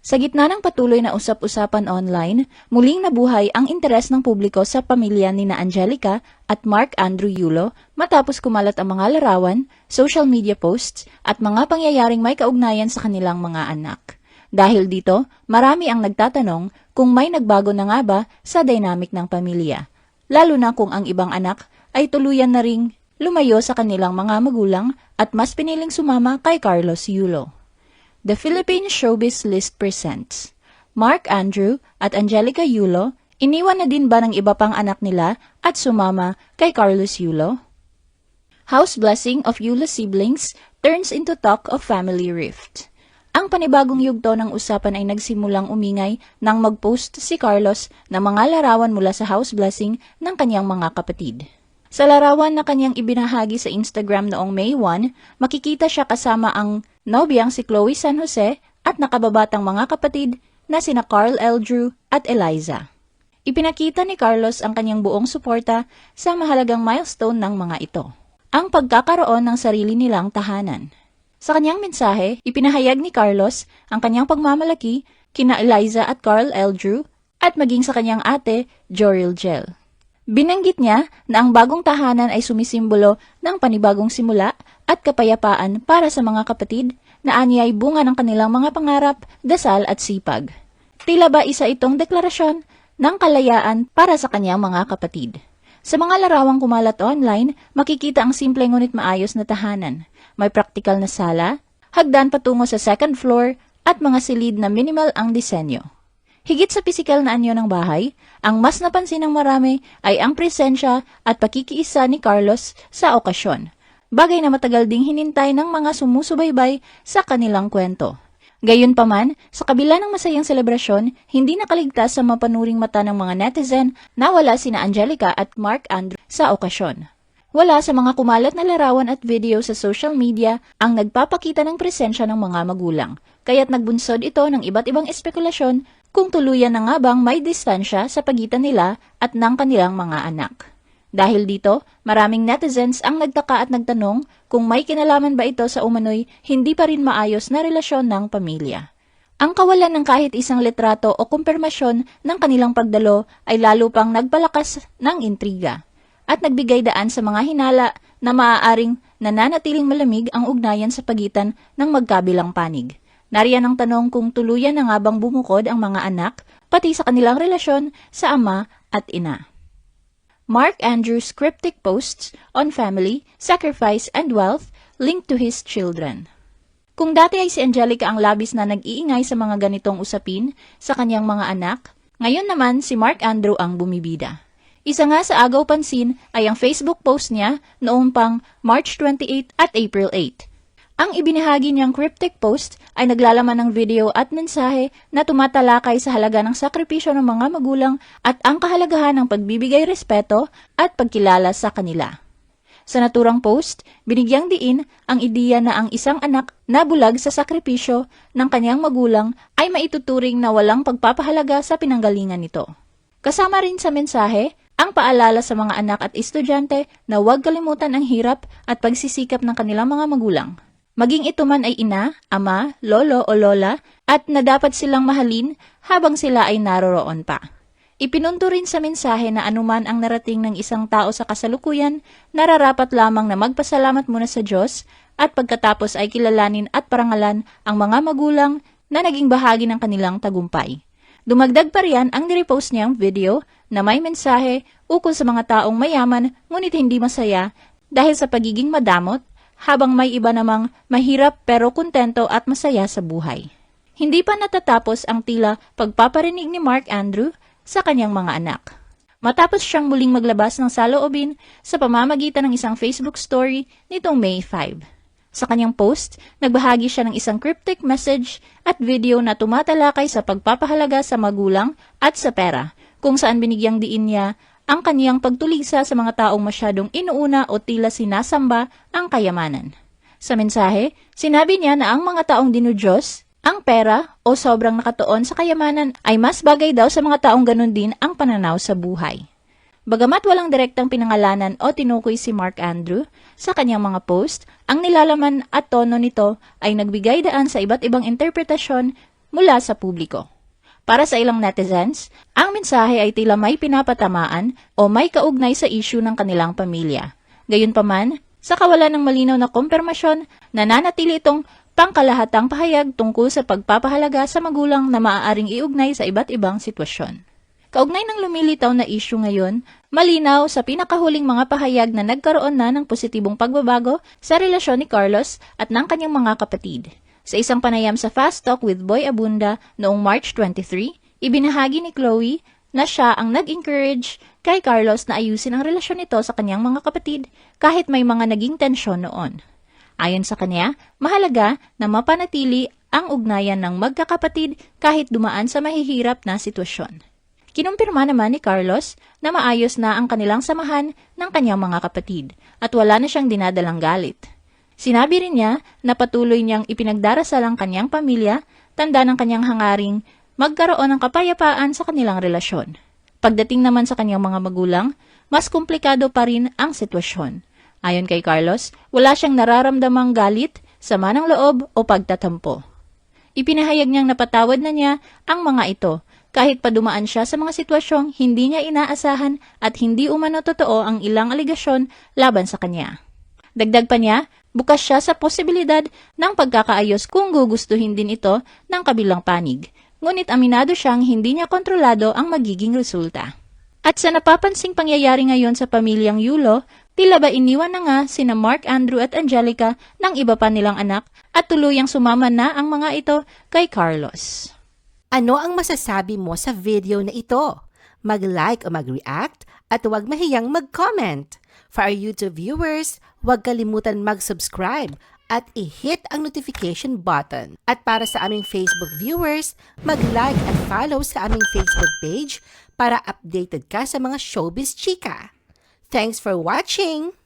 Sa gitna ng patuloy na usap-usapan online, muling nabuhay ang interes ng publiko sa pamilya ni na Angelica at Mark Andrew Yulo matapos kumalat ang mga larawan, social media posts at mga pangyayaring may kaugnayan sa kanilang mga anak. Dahil dito, marami ang nagtatanong kung may nagbago na nga ba sa dynamic ng pamilya, lalo na kung ang ibang anak ay tuluyan na ring lumayo sa kanilang mga magulang at mas piniling sumama kay Carlos Yulo. The Philippine Showbiz List presents Mark Andrew at Angelica Yulo, iniwan na din ba ng iba pang anak nila at sumama kay Carlos Yulo? House blessing of Yulo siblings turns into talk of family rift. Ang panibagong yugto ng usapan ay nagsimulang umingay nang mag-post si Carlos ng mga larawan mula sa house blessing ng kanyang mga kapatid. Sa larawan na kanyang ibinahagi sa Instagram noong May 1, makikita siya kasama ang nobyang si Chloe San Jose at nakababatang mga kapatid na sina Carl L. Drew at Eliza. Ipinakita ni Carlos ang kanyang buong suporta sa mahalagang milestone ng mga ito, ang pagkakaroon ng sarili nilang tahanan. Sa kanyang mensahe, ipinahayag ni Carlos ang kanyang pagmamalaki kina Eliza at Carl L. Drew at maging sa kanyang ate, Joril Jel. Binanggit niya na ang bagong tahanan ay sumisimbolo ng panibagong simula at kapayapaan para sa mga kapatid na anya ay bunga ng kanilang mga pangarap, dasal at sipag. Tila ba isa itong deklarasyon ng kalayaan para sa kanyang mga kapatid. Sa mga larawang kumalat online, makikita ang simple ngunit maayos na tahanan. May praktikal na sala, hagdan patungo sa second floor at mga silid na minimal ang disenyo. Higit sa pisikal na anyo ng bahay, ang mas napansin ng marami ay ang presensya at pakikiisa ni Carlos sa okasyon, bagay na matagal ding hinintay ng mga sumusubaybay sa kanilang kwento. Gayunpaman, sa kabila ng masayang selebrasyon, hindi nakaligtas sa mapanuring mata ng mga netizen na wala sina Angelica at Mark Andrew sa okasyon. Wala sa mga kumalat na larawan at video sa social media ang nagpapakita ng presensya ng mga magulang, kaya't nagbunsod ito ng iba't ibang espekulasyon kung tuluyan na nga bang may distansya sa pagitan nila at ng kanilang mga anak. Dahil dito, maraming netizens ang nagtaka at nagtanong kung may kinalaman ba ito sa umano'y hindi pa rin maayos na relasyon ng pamilya. Ang kawalan ng kahit isang litrato o kumpirmasyon ng kanilang pagdalo ay lalo pang nagpalakas ng intriga at nagbigay daan sa mga hinala na maaaring nananatiling malamig ang ugnayan sa pagitan ng magkabilang panig. Nariyan ang tanong kung tuluyan na nga bang bumukod ang mga anak, pati sa kanilang relasyon sa ama at ina. Mark Andrew's cryptic posts on family, sacrifice, and wealth linked to his children. Kung dati ay si Angelica ang labis na nag-iingay sa mga ganitong usapin sa kanyang mga anak, ngayon naman si Mark Andrew ang bumibida. Isa nga sa agaw pansin ay ang Facebook post niya noong pang March 28 at April 8. Ang ibinahagi niyang cryptic post ay naglalaman ng video at mensahe na tumatalakay sa halaga ng sakripisyo ng mga magulang at ang kahalagahan ng pagbibigay respeto at pagkilala sa kanila. Sa naturang post, binigyang diin ang ideya na ang isang anak na bulag sa sakripisyo ng kanyang magulang ay maituturing na walang pagpapahalaga sa pinanggalingan nito. Kasama rin sa mensahe, ang paalala sa mga anak at estudyante na huwag kalimutan ang hirap at pagsisikap ng kanilang mga magulang. Maging ito man ay ina, ama, lolo o lola at na dapat silang mahalin habang sila ay naroroon pa. Ipinunto rin sa mensahe na anuman ang narating ng isang tao sa kasalukuyan, nararapat lamang na magpasalamat muna sa Diyos at pagkatapos ay kilalanin at parangalan ang mga magulang na naging bahagi ng kanilang tagumpay. Dumagdag pa riyan ang nirepost niyang video na may mensahe ukol sa mga taong mayaman ngunit hindi masaya dahil sa pagiging madamot, habang may iba namang mahirap pero kontento at masaya sa buhay. Hindi pa natatapos ang tila pagpaparinig ni Mark Andrew sa kanyang mga anak. Matapos siyang muling maglabas ng saloobin sa pamamagitan ng isang Facebook story nitong May 5. Sa kanyang post, nagbahagi siya ng isang cryptic message at video na tumatalakay sa pagpapahalaga sa magulang at sa pera, kung saan binigyang diin niya ang kaniyang pagtulisa sa mga taong masyadong inuuna o tila sinasamba ang kayamanan. Sa mensahe, sinabi niya na ang mga taong dinudiyos, ang pera o sobrang nakatuon sa kayamanan ay mas bagay daw sa mga taong ganun din ang pananaw sa buhay. Bagamat walang direktang pinangalanan o tinukoy si Mark Andrew sa kanyang mga post, ang nilalaman at tono nito ay nagbigay daan sa iba't ibang interpretasyon mula sa publiko. Para sa ilang netizens, ang mensahe ay tila may pinapatamaan o may kaugnay sa issue ng kanilang pamilya. Gayunpaman, sa kawalan ng malinaw na kumpirmasyon, nananatili itong pangkalahatang pahayag tungkol sa pagpapahalaga sa magulang na maaaring iugnay sa iba't ibang sitwasyon. Kaugnay ng lumilitaw na issue ngayon, malinaw sa pinakahuling mga pahayag na nagkaroon na ng positibong pagbabago sa relasyon ni Carlos at ng kanyang mga kapatid. Sa isang panayam sa Fast Talk with Boy Abunda noong March 23, ibinahagi ni Chloe na siya ang nag-encourage kay Carlos na ayusin ang relasyon nito sa kanyang mga kapatid kahit may mga naging tensyon noon. Ayon sa kanya, mahalaga na mapanatili ang ugnayan ng magkakapatid kahit dumaan sa mahihirap na sitwasyon. Kinumpirma naman ni Carlos na maayos na ang kanilang samahan ng kanyang mga kapatid at wala na siyang dinadalang galit. Sinabi rin niya na patuloy niyang ipinagdarasal ang kanyang pamilya, tanda ng kanyang hangaring magkaroon ng kapayapaan sa kanilang relasyon. Pagdating naman sa kanyang mga magulang, mas komplikado pa rin ang sitwasyon. Ayon kay Carlos, wala siyang nararamdamang galit, sama ng loob o pagtatampo. Ipinahayag niyang napatawad na niya ang mga ito, kahit pa dumaan siya sa mga sitwasyong hindi niya inaasahan at hindi umano totoo ang ilang aligasyon laban sa kanya. Dagdag pa niya, bukas siya sa posibilidad ng pagkakaayos kung gugustuhin din ito ng kabilang panig. Ngunit aminado siyang hindi niya kontrolado ang magiging resulta. At sa napapansing pangyayari ngayon sa pamilyang Yulo, tila ba iniwan na nga sina Mark Andrew at Angelica ng iba pa nilang anak at tuluyang sumama na ang mga ito kay Carlos. Ano ang masasabi mo sa video na ito? Mag-like o mag-react at huwag mahiyang mag-comment. For our YouTube viewers, huwag kalimutan mag-subscribe at i-hit ang notification button. At para sa aming Facebook viewers, mag-like at follow sa aming Facebook page para updated ka sa mga showbiz chika. Thanks for watching!